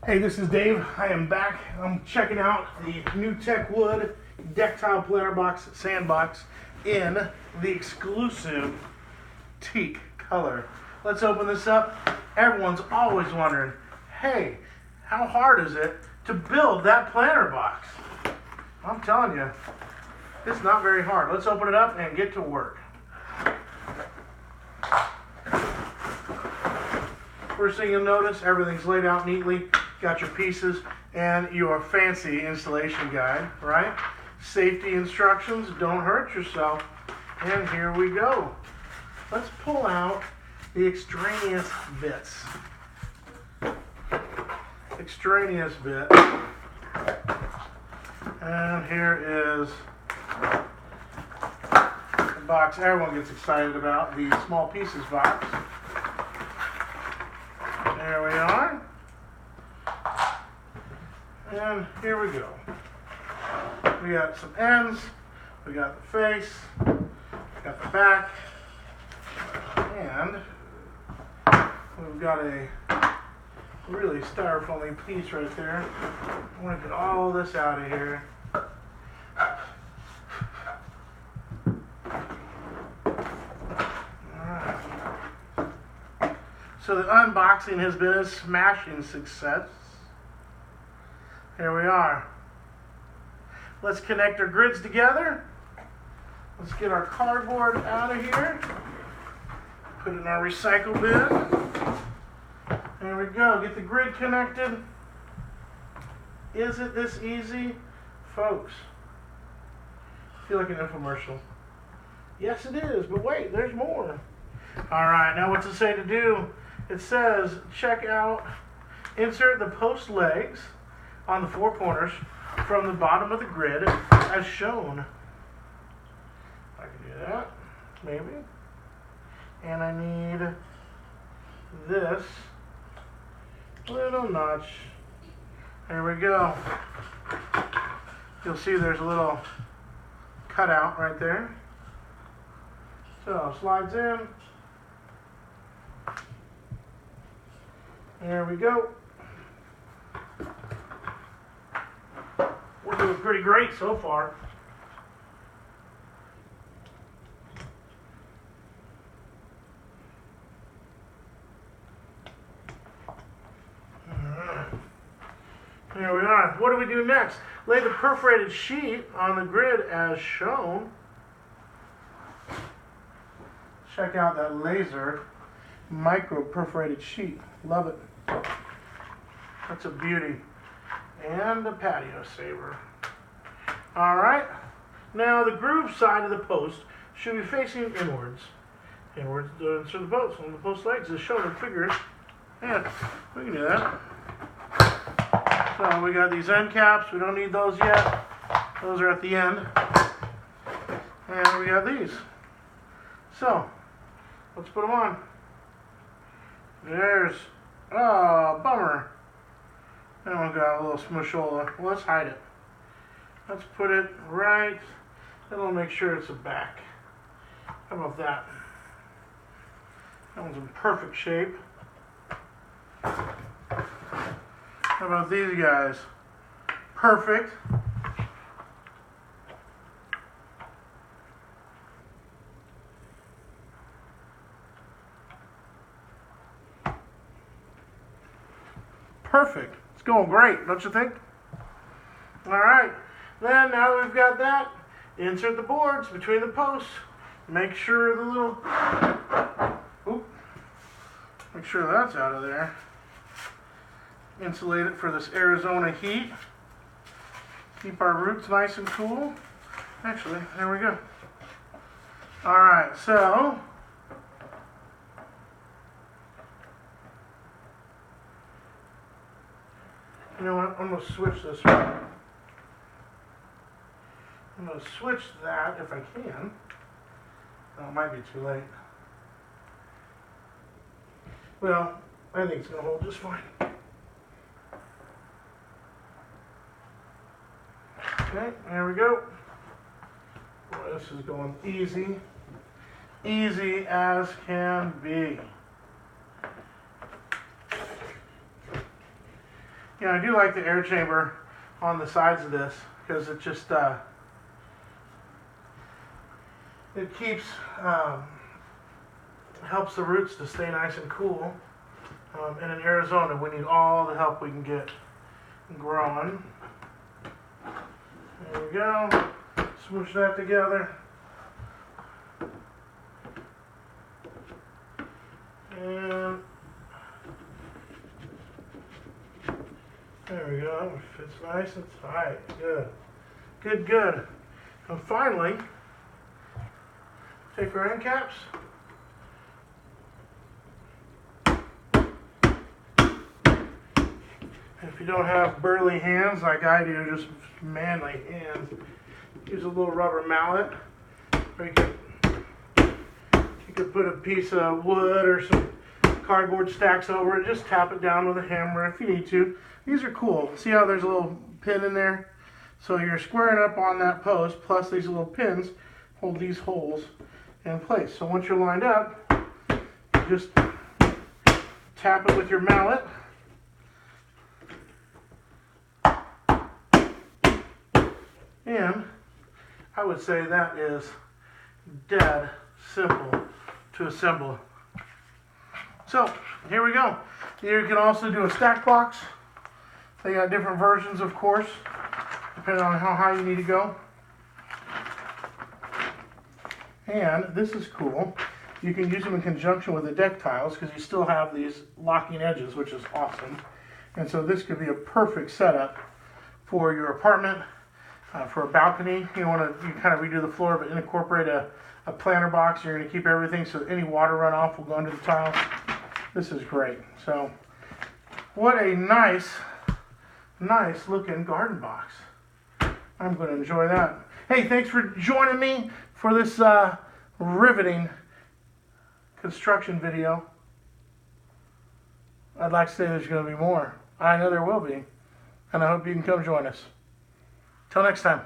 Hey, this is Dave. I am back. I'm checking out the NewTechWood deck tile planter box sandbox in the exclusive teak color. Let's open this up. Everyone's always wondering, hey, how hard is it to build that planter box? I'm telling you, it's not very hard. Let's open it up and get to work. First thing you'll notice, everything's laid out neatly. Got your pieces and your fancy installation guide, right? Safety instructions, don't hurt yourself. And here we go. Let's pull out the extraneous bits. Extraneous bit. And here is the box everyone gets excited about, the small pieces box. There we are. And here we go. We got some ends, we got the face, we got the back, and we've got a really styrofoamy piece right there. I want to get all this out of here. Alright. So the unboxing has been a smashing success. Here we are. Let's connect our grids together. Let's get our cardboard out of here. Put it in our recycle bin. There we go. Get the grid connected. Is it this easy? Folks, I feel like an infomercial. Yes, it is, but wait, there's more. All right, now what's it say to do? It says check out, insert the post legs on the four corners from the bottom of the grid as shown. I can do that, maybe. And I need this little notch. There we go. You'll see there's a little cutout right there. So slides in. There we go. We're doing pretty great so far. There we are. What do we do next? Lay the perforated sheet on the grid as shown. Check out that laser micro perforated sheet. Love it. That's a beauty. And a patio saver. Alright, now the groove side of the post should be facing inwards. Inwards to the post, on the post legs is shown in figures. Yeah, we can do that. So we got these end caps, we don't need those yet. Those are at the end. And we got these. So, let's put them on. There's, oh, bummer. That one got a little smushola. Well, let's hide it. Let's put it right, then we'll make sure it's a back. How about that? That one's in perfect shape. How about these guys? Perfect. Perfect. It's going great, don't you think? All right. Then, now that we've got that, insert the boards between the posts. Make sure the little, make sure that's out of there. Insulate it for this Arizona heat. Keep our roots nice and cool. Actually, there we go. All right, so you know what? I'm going to switch this one. I'm going to switch that if I can. Oh, it might be too late. Well, I think it's going to hold just fine. Okay, there we go. Boy, this is going easy. Easy as can be. You know, I do like the air chamber on the sides of this because it just it keeps helps the roots to stay nice and cool. And in Arizona, we need all the help we can get growing. There we go. Smoosh that together. And there we go. It fits nice and tight. Good. Good, good. And finally, take our end caps. If you don't have burly hands like I do, just manly hands, use a little rubber mallet. Or you could put a piece of wood or some cardboard stacks over it. Just tap it down with a hammer if you need to. These are cool. See how there's a little pin in there? So you're squaring up on that post, plus these little pins hold these holes in place. So once you're lined up, you just tap it with your mallet. And I would say that is dead simple to assemble. So here we go. Here you can also do a stack box. They got different versions, of course, depending on how high you need to go. And this is cool. You can use them in conjunction with the deck tiles because you still have these locking edges, which is awesome. And so this could be a perfect setup for your apartment. For a balcony, you kind of redo the floor, but incorporate a planter box. You're going to keep everything so any water runoff will go under the tiles. This is great. So, what a nice looking garden box. I'm going to enjoy that. Hey, thanks for joining me for this riveting construction video. I'd like to say there's going to be more. I know there will be, and I hope you can come join us. Till next time.